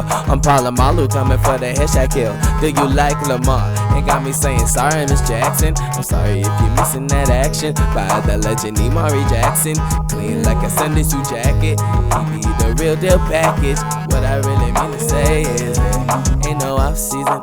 I'm Palomalu coming for the headshot kill. Do you like Lamar? And got me saying sorry, Miss Jackson. I'm sorry if you're missing that action by the legend Imari Jackson. Clean like a Sunday suit jacket. He be the real deal package. What I really mean to say is, ain't no off season.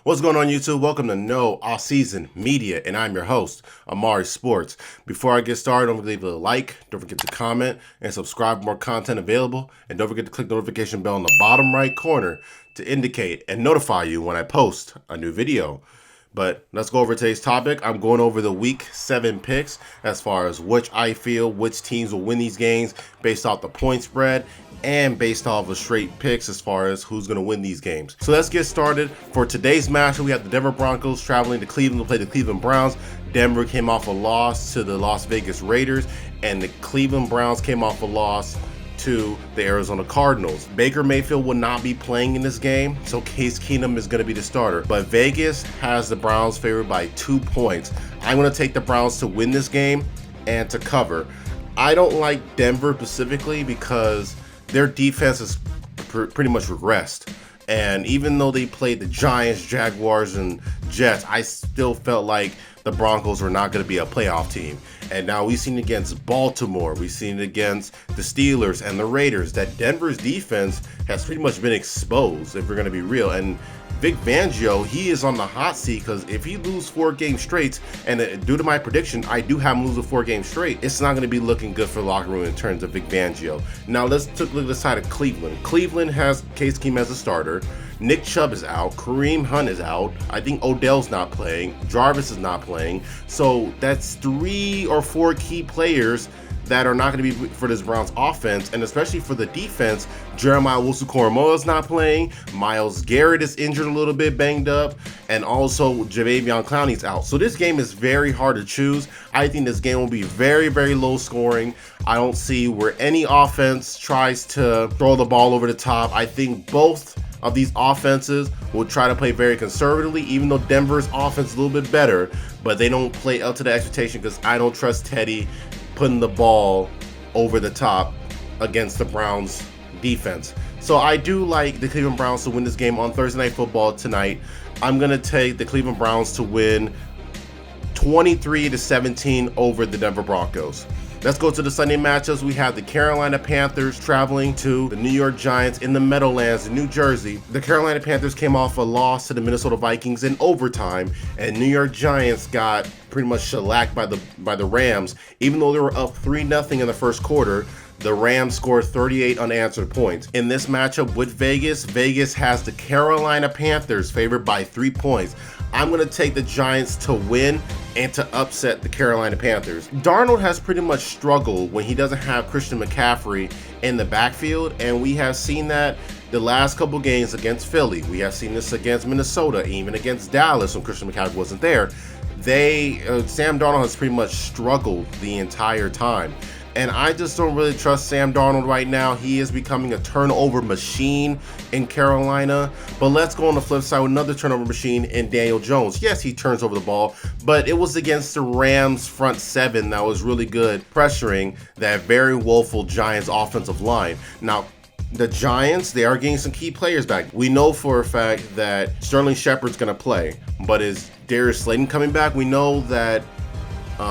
What's going on, YouTube? Welcome to No Off Season Media, and I'm your host, Amari Sports. Before I get started, don't forget to leave a like, don't forget to comment, and subscribe for more content available, and don't forget to click the notification bell in the bottom right corner to indicate and notify you when I post a new video. But let's go over today's topic. I'm going over the Week 7 picks as far as which I feel which teams will win these games based off the point spread and based off of straight picks as far as who's going to win these games. So let's get started. For today's matchup, we have the Denver Broncos traveling to Cleveland to play the Cleveland Browns. Denver came off a loss to the Las Vegas Raiders, and the Cleveland Browns came off a loss to the Arizona Cardinals. Baker Mayfield will not be playing in this game, so Case Keenum is going to be the starter. But Vegas has the Browns favored by 2 points. I'm going to take the Browns to win this game and to cover. I don't like Denver specifically because their defense is pretty much regressed. And even though they played the Giants, Jaguars, and Jets, I still felt like the Broncos were not going to be a playoff team. And now we've seen it against Baltimore, we've seen it against the Steelers and the Raiders, that Denver's defense has pretty much been exposed, if we're going to be real. And Vic Fangio, he is on the hot seat because if he loses 4 games straight, and due to my prediction, I do have him losing 4 games straight, it's not going to be looking good for the locker room in terms of Vic Fangio. Now let's take a look at the side of Cleveland. Cleveland has Case Keenum as a starter. Nick Chubb is out. Kareem Hunt is out. I think Odell's not playing. Jarvis is not playing. So that's 3 or 4 key players that are not going to be for this Browns offense, and especially for the defense. Jeremiah Owusu-Koramoah is not playing. Myles Garrett is injured a little bit, banged up, and also Jadeveon Clowney's out. So this game is very hard to choose. I think this game will be very, very low scoring. I don't see where any offense tries to throw the ball over the top. I think both of these offenses will try to play very conservatively, even though Denver's offense is a little bit better, but they don't play up to the expectation because I don't trust Teddy putting the ball over the top against the Browns defense. So I do like the Cleveland Browns to win this game on Thursday Night Football tonight. I'm going to take the Cleveland Browns to win 23-17 over the Denver Broncos. Let's go to the Sunday matchups. We have the Carolina Panthers traveling to the New York Giants in the Meadowlands in New Jersey. The Carolina Panthers came off a loss to the Minnesota Vikings in overtime, and New York Giants got pretty much shellacked by the Rams. Even though they were up 3-0 in the first quarter, the Rams scored 38 unanswered points. In this matchup with Vegas, Vegas has the Carolina Panthers favored by 3 points. I'm going to take the Giants to win and to upset the Carolina Panthers. Darnold has pretty much struggled when he doesn't have Christian McCaffrey in the backfield, and we have seen that the last couple games against Philly. We have seen this against Minnesota, even against Dallas when Christian McCaffrey wasn't there. Sam Darnold has pretty much struggled the entire time. And I just don't really trust Sam Darnold right now. He is becoming a turnover machine in Carolina. But let's go on the flip side with another turnover machine in Daniel Jones. Yes, he turns over the ball, but it was against the Rams front 7 that was really good, pressuring that very woeful Giants offensive line. Now, the Giants, they are getting some key players back. We know for a fact that Sterling Shepard's going to play, but is Darius Slayton coming back? We know that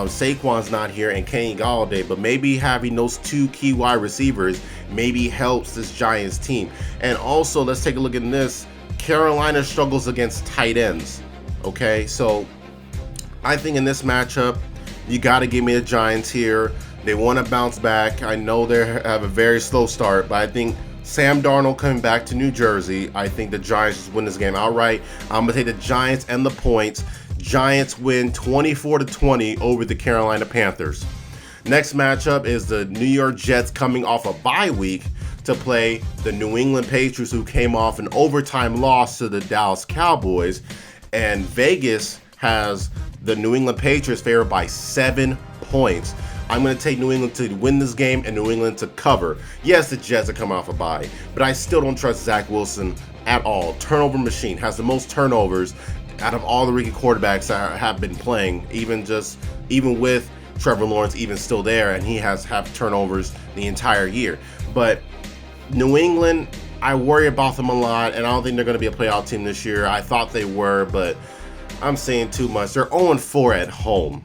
Saquon's not here and Kenny Golladay, but maybe having those 2 key wide receivers maybe helps this Giants team. And also, let's take a look at this. Carolina struggles against tight ends. Okay, so I think in this matchup, you got to give me the Giants here. They want to bounce back. I know they have a very slow start, but I think Sam Darnold coming back to New Jersey, I think the Giants just win this game outright. I'm going to take the Giants and the points. Giants win 24-20 over the Carolina Panthers. Next matchup is the New York Jets coming off a bye week to play the New England Patriots, who came off an overtime loss to the Dallas Cowboys. And Vegas has the New England Patriots favored by 7 points. I'm going to take New England to win this game and New England to cover. Yes, the Jets are coming off a bye, but I still don't trust Zach Wilson at all. Turnover machine, has the most turnovers out of all the rookie quarterbacks that have been playing, even with Trevor Lawrence even still there, and he has have turnovers the entire year. But New England, I worry about them a lot, and I don't think they're going to be a playoff team this year. I thought they were, but I'm saying too much. They're 0-4 at home.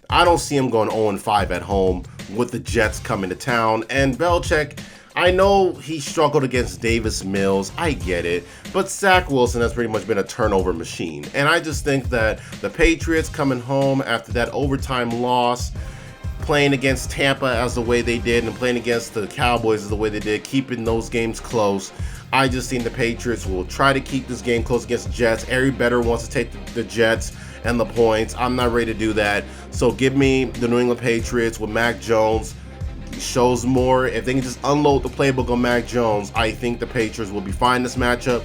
I don't see them going 0-5 at home with the Jets coming to town. And Belichick, I know he struggled against Davis Mills. I get it. But Zach Wilson has pretty much been a turnover machine. And I just think that the Patriots coming home after that overtime loss, playing against Tampa as the way they did and playing against the Cowboys as the way they did, keeping those games close, I just think the Patriots will try to keep this game close against the Jets. Every better wants to take the Jets and the points. I'm not ready to do that. So give me the New England Patriots with Mac Jones. Shows more. If they can just unload the playbook on Mac Jones, I think the Patriots will be fine this matchup.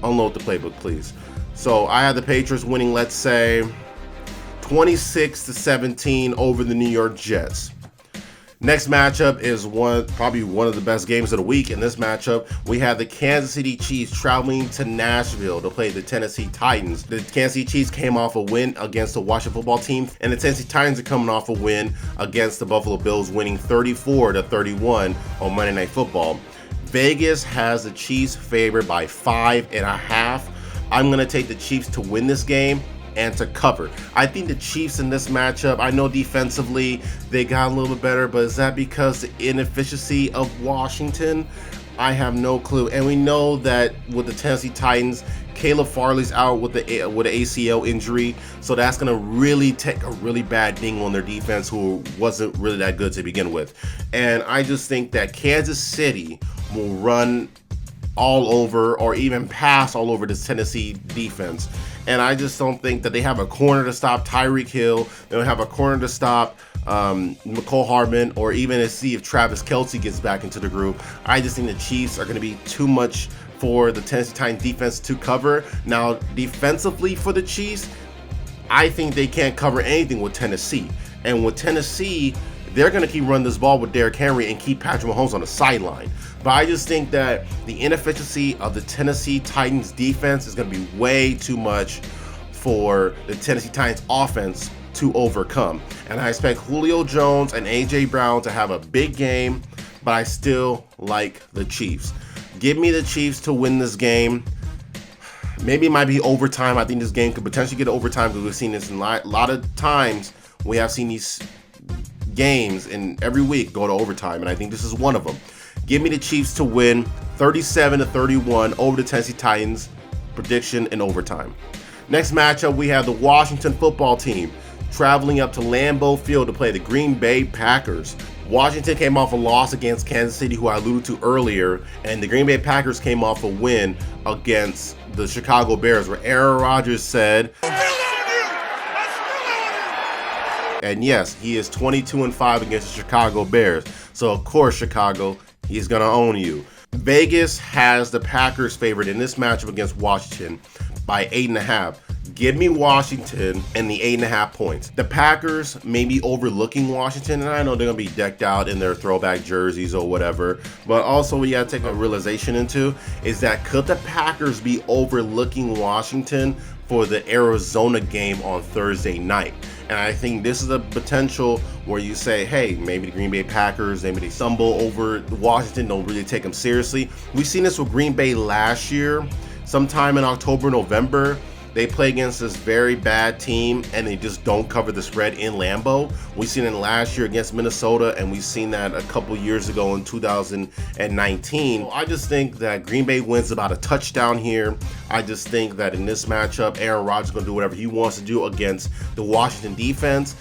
Unload the playbook, please. So I have the Patriots winning, let's say, 26-17 over the New York Jets. Next matchup is probably one of the best games of the week. In this matchup, we have the Kansas City Chiefs traveling to Nashville to play the Tennessee Titans. The Kansas City Chiefs came off a win against the Washington Football Team, and the Tennessee Titans are coming off a win against the Buffalo Bills, winning 34-31 on Monday Night Football. Vegas has the Chiefs favored by 5.5. I'm going to take the Chiefs to win this game and to cover. I think the Chiefs in this matchup, I know defensively they got a little bit better, but is that because the inefficiency of Washington? I have no clue. And we know that with the Tennessee Titans, Caleb Farley's out with an ACL injury, so that's going to really take a really bad ding on their defense, who wasn't really that good to begin with. And I just think that Kansas City will run all over or even pass all over this Tennessee defense. And I just don't think that they have a corner to stop Tyreek Hill. They don't have a corner to stop McCole Hardman, or even to see if Travis Kelce gets back into the group. I just think the Chiefs are going to be too much for the Tennessee Titans defense to cover. Now, defensively for the Chiefs, I think they can't cover anything with Tennessee. And with Tennessee, they're going to keep running this ball with Derrick Henry and keep Patrick Mahomes on the sideline. But I just think that the inefficiency of the Tennessee Titans defense is going to be way too much for the Tennessee Titans offense to overcome. And I expect Julio Jones and A.J. Brown to have a big game, but I still like the Chiefs. Give me the Chiefs to win this game. Maybe it might be overtime. I think this game could potentially get overtime because we've seen this in a lot of times. We have seen these games in every week go to overtime, and I think this is one of them. Give me the Chiefs to win 37-31 over the Tennessee Titans. Prediction in overtime. Next matchup, we have the Washington Football Team traveling up to Lambeau Field to play the Green Bay Packers. Washington came off a loss against Kansas City, who I alluded to earlier, and the Green Bay Packers came off a win against the Chicago Bears, where Aaron Rodgers said, and yes, he is 22-5 against the Chicago Bears. So of course, Chicago, he's gonna own you. Vegas has the Packers favored in this matchup against Washington by 8.5. Give me Washington and the 8.5 points. The Packers may be overlooking Washington, and I know they're gonna be decked out in their throwback jerseys or whatever, but also we gotta take a realization into is that could the Packers be overlooking Washington for the Arizona game on Thursday night? And I think this is a potential where you say, hey, maybe the Green Bay Packers, maybe they stumble over Washington, don't really take them seriously. We've seen this with Green Bay last year. Sometime in October, November, they play against this very bad team and they just don't cover the spread in Lambeau. We've seen it last year against Minnesota, and we've seen that a couple years ago in 2019. I just think that Green Bay wins about a touchdown here. I just think that in this matchup, Aaron Rodgers is going to do whatever he wants to do against the Washington defense.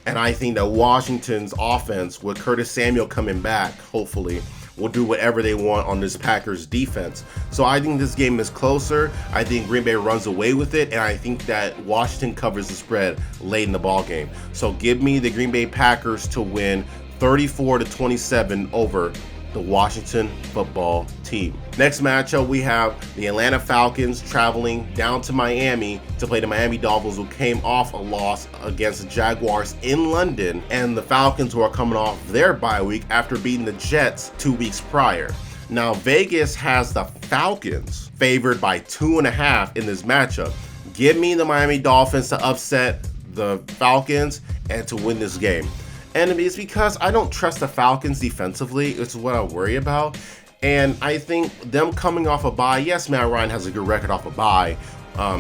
And I think that Washington's offense, with Curtis Samuel coming back, hopefully, will do whatever they want on this Packers defense. So I think this game is closer. I think Green Bay runs away with it, and I think that Washington covers the spread late in the ball game. So give me the Green Bay Packers to win 34-27 over the Washington Football Team. Next matchup, we have the Atlanta Falcons traveling down to Miami to play the Miami Dolphins, who came off a loss against the Jaguars in London, and the Falcons, who are coming off their bye week after beating the Jets 2 weeks prior. Now, Vegas has the Falcons favored by 2.5 in this matchup. Give me the Miami Dolphins to upset the Falcons and to win this game. And it's because I don't trust the Falcons defensively. It's what I worry about. And I think them coming off a bye, yes, Matt Ryan has a good record off a bye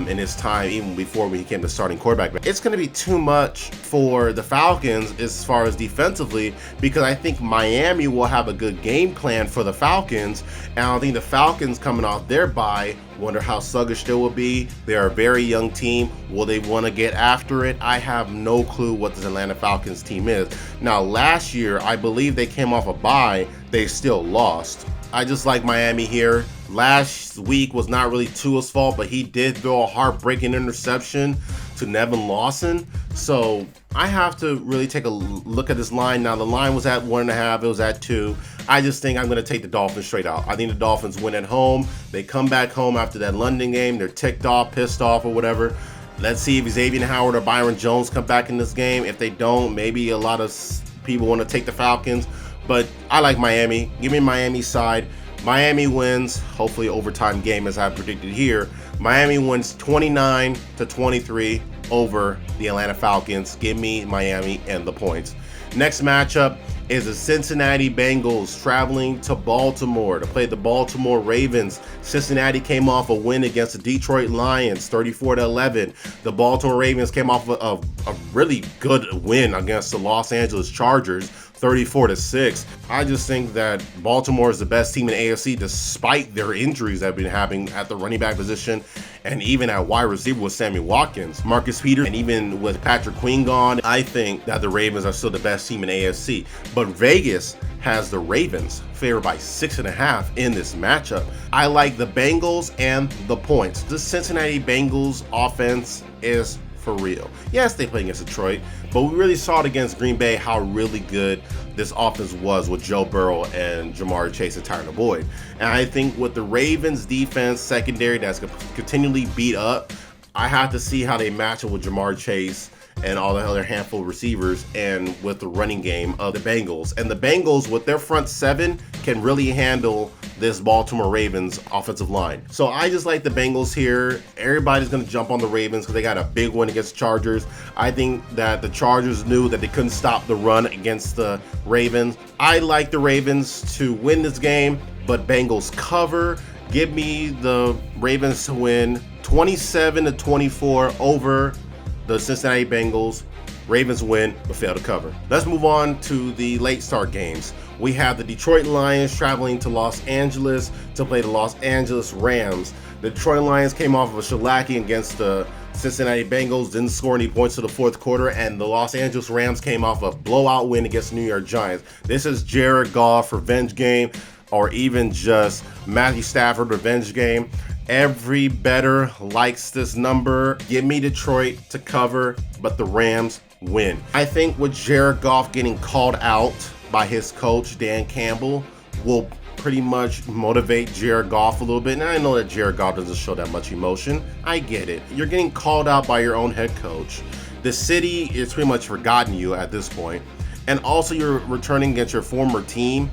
in his time, even before he became the starting quarterback. But it's going to be too much for the Falcons as far as defensively, because I think Miami will have a good game plan for the Falcons. And I think the Falcons coming off their bye, wonder how sluggish they will be. They're a very young team. Will they want to get after it? I have no clue what this Atlanta Falcons team is. Now, last year, I believe they came off a bye. They still lost. I just like Miami here. Last week was not really Tua's fault, but he did throw a heartbreaking interception to Nevin Lawson. So I have to really take a look at this line. Now, the line was at 1.5. It was at 2. I just think I'm going to take the Dolphins straight out. I think the Dolphins win at home. They come back home after that London game. They're ticked off, pissed off, or whatever. Let's see if Xavier Howard or Byron Jones come back in this game. If they don't, maybe a lot of people want to take the Falcons. But I like Miami. Give me Miami's side. Miami wins, hopefully overtime game as I predicted here. Miami wins 29-23 over the Atlanta Falcons. Give me Miami and the points. Next matchup is the Cincinnati Bengals traveling to Baltimore to play the Baltimore Ravens. Cincinnati came off a win against the Detroit Lions, 34-11. The Baltimore Ravens came off a really good win against the Los Angeles Chargers, 34-6. I just think that Baltimore is the best team in AFC despite their injuries that have been happening at the running back position and even at wide receiver with Sammy Watkins, Marcus Peters, and even with Patrick Queen gone. I think that the Ravens are still the best team in AFC. But Vegas has the Ravens favored by 6.5 in this matchup. I like the Bengals and the points. The Cincinnati Bengals offense is for real. Yes, they play against Detroit, but we really saw it against Green Bay how really good this offense was with Joe Burrow and Jamar Chase and Tyler Boyd. And I think with the Ravens defense secondary that's continually beat up, I have to see how they match it with Jamar Chase and all the other handful of receivers and with the running game of the Bengals. And the Bengals with their front seven can really handle this Baltimore Ravens offensive line. So I just like the Bengals here. Everybody's going to jump on the Ravens because they got a big win against the Chargers. I think that the Chargers knew that they couldn't stop the run against the Ravens. I like the Ravens to win this game, but Bengals cover. Give me the Ravens to win 27-24 over the Cincinnati Bengals. Ravens win, but fail to cover. Let's move on to the late start games. We have the Detroit Lions traveling to Los Angeles to play the Los Angeles Rams. The Detroit Lions came off of a shellacking against the Cincinnati Bengals, didn't score any points to the fourth quarter, and the Los Angeles Rams came off a blowout win against the New York Giants. This is Jared Goff revenge game, or even just Matthew Stafford revenge game. Every bettor likes this number. Give me Detroit to cover, but the Rams win. I think with Jared Goff getting called out by his coach, Dan Campbell, will pretty much motivate Jared Goff a little bit. And I know that Jared Goff doesn't show that much emotion. I get it. You're getting called out by your own head coach. The city is pretty much forgotten you at this point. And also you're returning against your former team.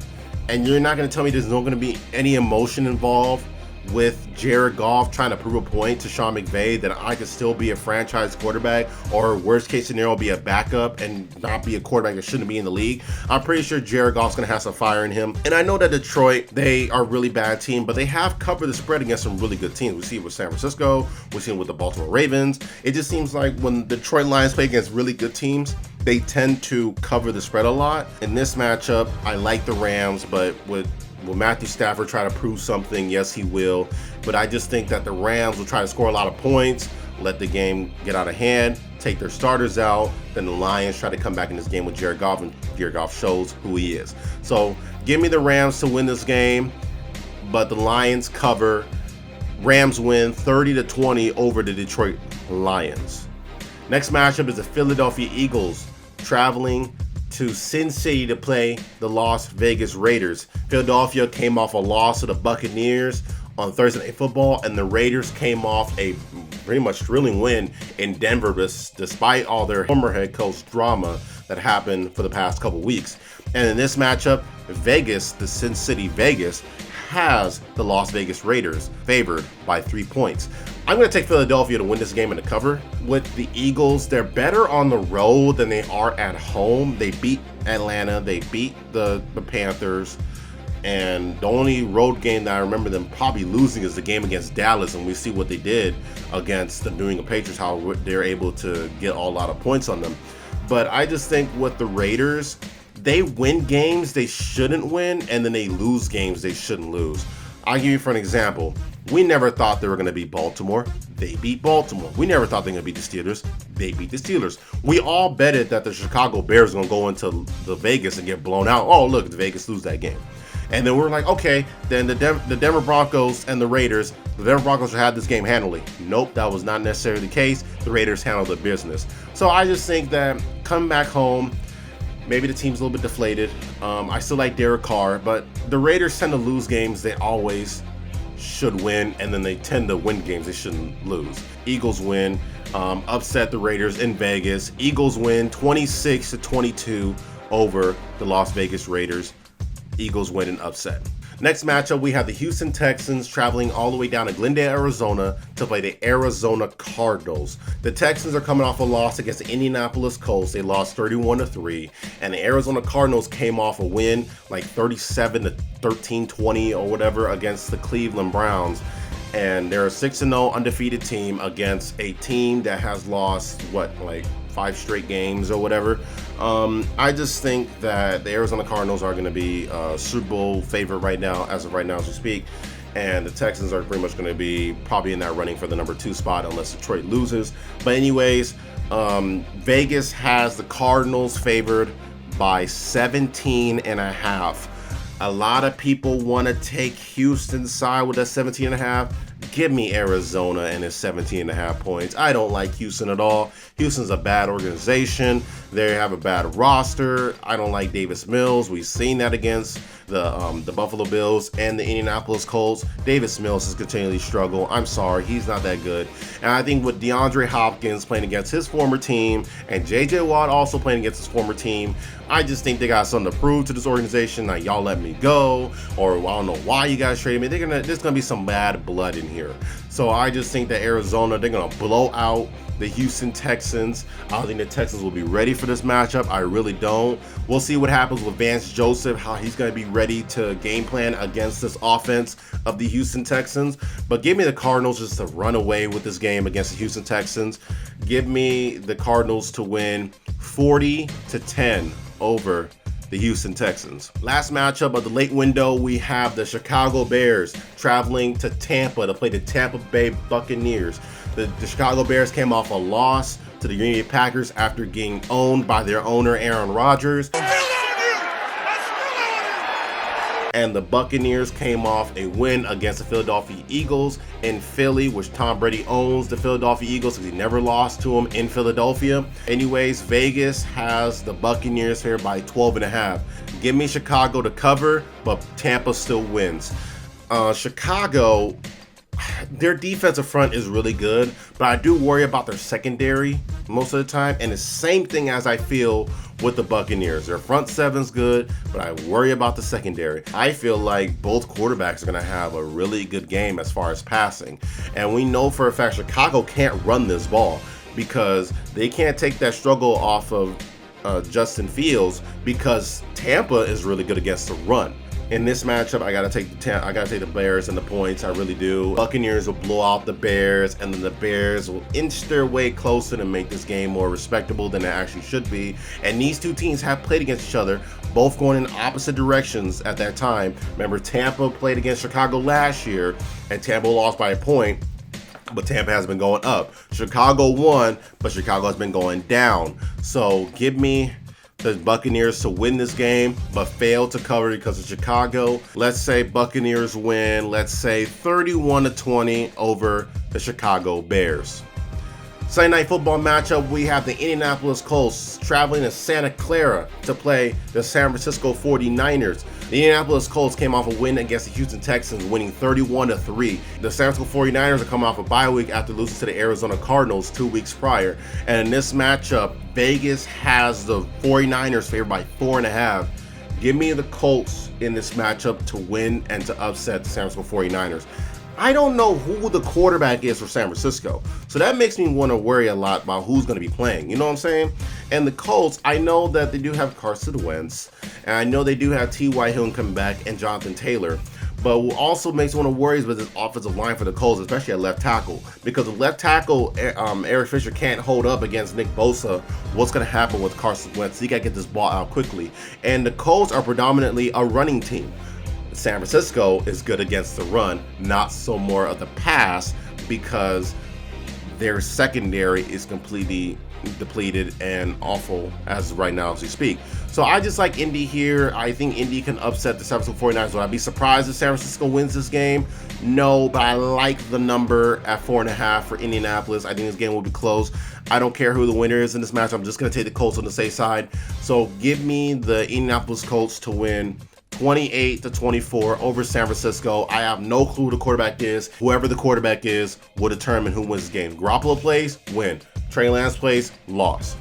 And you're not going to tell me there's not going to be any emotion involved with Jared Goff trying to prove a point to Sean McVay that I could still be a franchise quarterback, or worst case scenario be a backup and not be a quarterback that shouldn't be in the league. I'm pretty sure Jared Goff's going to have some fire in him. And I know that Detroit, they are a really bad team, but they have covered the spread against some really good teams. We see it with San Francisco. We see it with the Baltimore Ravens. It just seems like when the Detroit Lions play against really good teams, they tend to cover the spread a lot. In this matchup, I like the Rams, but will Matthew Stafford try to prove something? Yes, he will. But I just think that the Rams will try to score a lot of points, let the game get out of hand, take their starters out. Then the Lions try to come back in this game with Jared Goff, and Jared Goff shows who he is. So give me the Rams to win this game, but the Lions cover. Rams win 30-20 over the Detroit Lions. Next matchup is the Philadelphia Eagles traveling to Sin City to play the Las Vegas Raiders. Philadelphia came off a loss to the Buccaneers on Thursday Night Football, and the Raiders came off a pretty much thrilling win in Denver despite all their former head coach drama that happened for the past couple weeks. And in this matchup, Vegas, the Sin City Vegas, has the Las Vegas Raiders favored by 3 points. I'm going to take Philadelphia to win this game in the cover. With the Eagles, they're better on the road than they are at home. They beat Atlanta, they beat the Panthers, and the only road game that I remember them probably losing is the game against Dallas, and we see what they did against the New England Patriots, how they're able to get a lot of points on them. But I just think with the Raiders, they win games they shouldn't win, and then they lose games they shouldn't lose. I'll give you for an example. We never thought they were going to beat Baltimore. They beat Baltimore. We never thought they were going to beat the Steelers. They beat the Steelers. We all betted that the Chicago Bears were going to go into the Vegas and get blown out. Oh, look, the Vegas lose that game. And then we're like, okay, then the Denver Broncos and the Raiders, the Denver Broncos will have this game handily. Nope, that was not necessarily the case. The Raiders handled the business. So I just think that coming back home, maybe the team's a little bit deflated. I still like Derek Carr, but the Raiders tend to lose games they always should win, and then they tend to win games they shouldn't lose. Eagles win, upset the Raiders in Vegas. Eagles win 26-22 over the Las Vegas Raiders. Eagles win an upset. Next matchup, we have the Houston Texans traveling all the way down to Glendale, Arizona to play the Arizona Cardinals. The Texans are coming off a loss against the Indianapolis Colts. They lost 31-3, and the Arizona Cardinals came off a win like 37-13, 20 or whatever against the Cleveland Browns. And they're a 6-0 undefeated team against a team that has lost, like 5 straight games or whatever. I just think that the Arizona Cardinals are going to be Super Bowl favorite right now, as of right now as we speak. And the Texans are pretty much going to be probably in that running for the number 2 spot unless Detroit loses. But anyways, Vegas has the Cardinals favored by 17.5. A lot of people want to take Houston's side with that 17.5. Give me Arizona and his 17.5 points. I don't like Houston at all. Houston's a bad organization. They have a bad roster. I don't like Davis Mills. We've seen that against the Buffalo Bills and the Indianapolis Colts. Davis Mills has continually struggled. I'm sorry, he's not that good. And I think with DeAndre Hopkins playing against his former team and J.J. Watt also playing against his former team, I just think they got something to prove to this organization. Like, y'all let me go, or I don't know why you guys traded me. There's gonna be some bad blood in here. So I just think that Arizona, they're gonna blow out the Houston Texans. I don't think the Texans will be ready for this matchup. I really don't. We'll see what happens with Vance Joseph, how he's going to be ready to game plan against this offense of the Houston Texans. But give me the Cardinals just to run away with this game against the Houston Texans. Give me the Cardinals to win 40-10 over the Houston Texans. Last matchup of the late window, we have the Chicago Bears traveling to Tampa to play the Tampa Bay Buccaneers. The Chicago Bears came off a loss to the Green Bay Packers after getting owned by their owner, Aaron Rodgers. And the Buccaneers came off a win against the Philadelphia Eagles in Philly, which Tom Brady owns the Philadelphia Eagles because he never lost to them in Philadelphia. Anyways, Vegas has the Buccaneers here by 12.5. Give me Chicago to cover, but Tampa still wins. Chicago, their defensive front is really good, but I do worry about their secondary most of the time. And the same thing as I feel with the Buccaneers. Their front seven's good, but I worry about the secondary. I feel like both quarterbacks are going to have a really good game as far as passing. And we know for a fact Chicago can't run this ball because they can't take that struggle off of Justin Fields because Tampa is really good against the run. In this matchup, I gotta take the Bears and the points. I really do. Buccaneers will blow out the Bears, and then the Bears will inch their way closer to make this game more respectable than it actually should be. And these two teams have played against each other, both going in opposite directions at that time. Remember, Tampa played against Chicago last year, and Tampa lost by a point. But Tampa has been going up. Chicago won, but Chicago has been going down. So give me the Buccaneers to win this game, but fail to cover because of Chicago. Let's say Buccaneers win, let's say 31-20 over the Chicago Bears. Sunday night football matchup, we have the Indianapolis Colts traveling to Santa Clara to play the San Francisco 49ers. The Indianapolis Colts came off a win against the Houston Texans, winning 31-3. The San Francisco 49ers are coming off a bye week after losing to the Arizona Cardinals 2 weeks prior. And in this matchup, Vegas has the 49ers favored by 4.5. Give me the Colts in this matchup to win and to upset the San Francisco 49ers. I don't know who the quarterback is for San Francisco, so that makes me want to worry a lot about who's going to be playing. You know what I'm saying? And the Colts, I know that they do have Carson Wentz, and I know they do have T.Y. Hilton coming back and Jonathan Taylor. But what also makes me want to worry is with this offensive line for the Colts, especially at left tackle. Because the left tackle, Eric Fisher, can't hold up against Nick Bosa. What's going to happen with Carson Wentz? He got to get this ball out quickly. And the Colts are predominantly a running team. San Francisco is good against the run, not so more of the pass, because their secondary is completely depleted and awful as right now as we speak. So I just like Indy here. I think Indy can upset the San Francisco 49ers. Would I be surprised if San Francisco wins this game? No, but I like the number at 4.5 for Indianapolis. I think this game will be close. I don't care who the winner is in this match. I'm just going to take the Colts on the safe side. So give me the Indianapolis Colts to win 28-24 over San Francisco. I have no clue who the quarterback is. Whoever the quarterback is will determine who wins the game. Garoppolo plays, win. Trey Lance plays, loss.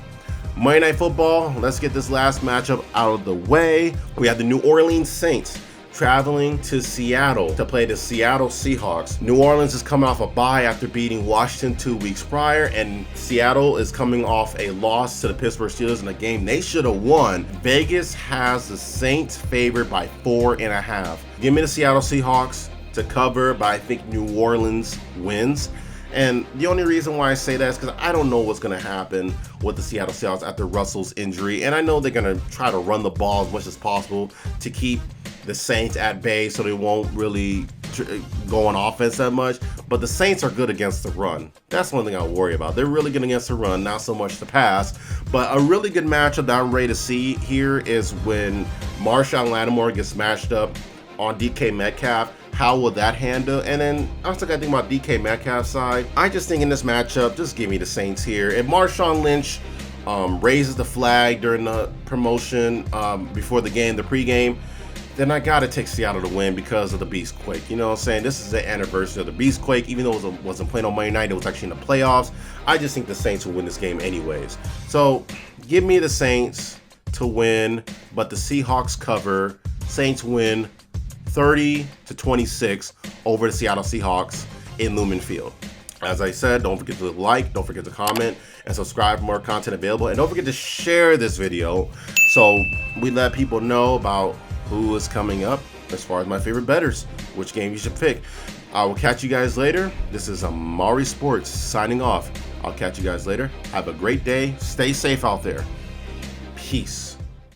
Monday Night Football, let's get this last matchup out of the way. We have the New Orleans Saints traveling to Seattle to play the Seattle Seahawks. New Orleans is coming off a bye after beating Washington 2 weeks prior, and Seattle is coming off a loss to the Pittsburgh Steelers in a game they should have won. Vegas has the Saints favored by 4.5. Give me the Seattle Seahawks to cover, but I think New Orleans wins. And the only reason why I say that is because I don't know what's going to happen with the Seattle Seahawks after Russell's injury. And I know they're going to try to run the ball as much as possible to keep the Saints at bay so they won't really go on offense that much. But the Saints are good against the run. That's one thing I worry about. They're really good against the run, not so much the pass. But a really good matchup that I'm ready to see here is when Marshawn Lattimore gets matched up on DK Metcalf. How will that handle? And then I also got to think about DK Metcalf's side. I just think in this matchup, just give me the Saints here. If Marshawn Lynch raises the flag during the promotion before the game, the pregame, then I got to take Seattle to win because of the Beastquake. You know what I'm saying? This is the anniversary of the Beastquake. Even though it wasn't playing on Monday night, it was actually in the playoffs. I just think the Saints will win this game anyways. So give me the Saints to win, but the Seahawks cover. Saints win 30-26 over the Seattle Seahawks in Lumen Field. As I said, don't forget to like, don't forget to comment, and subscribe for more content available. And don't forget to share this video so we let people know about who is coming up as far as my favorite bettors, which game you should pick. I will catch you guys later. This is Amari Sports signing off. I'll catch you guys later. Have a great day. Stay safe out there. Peace.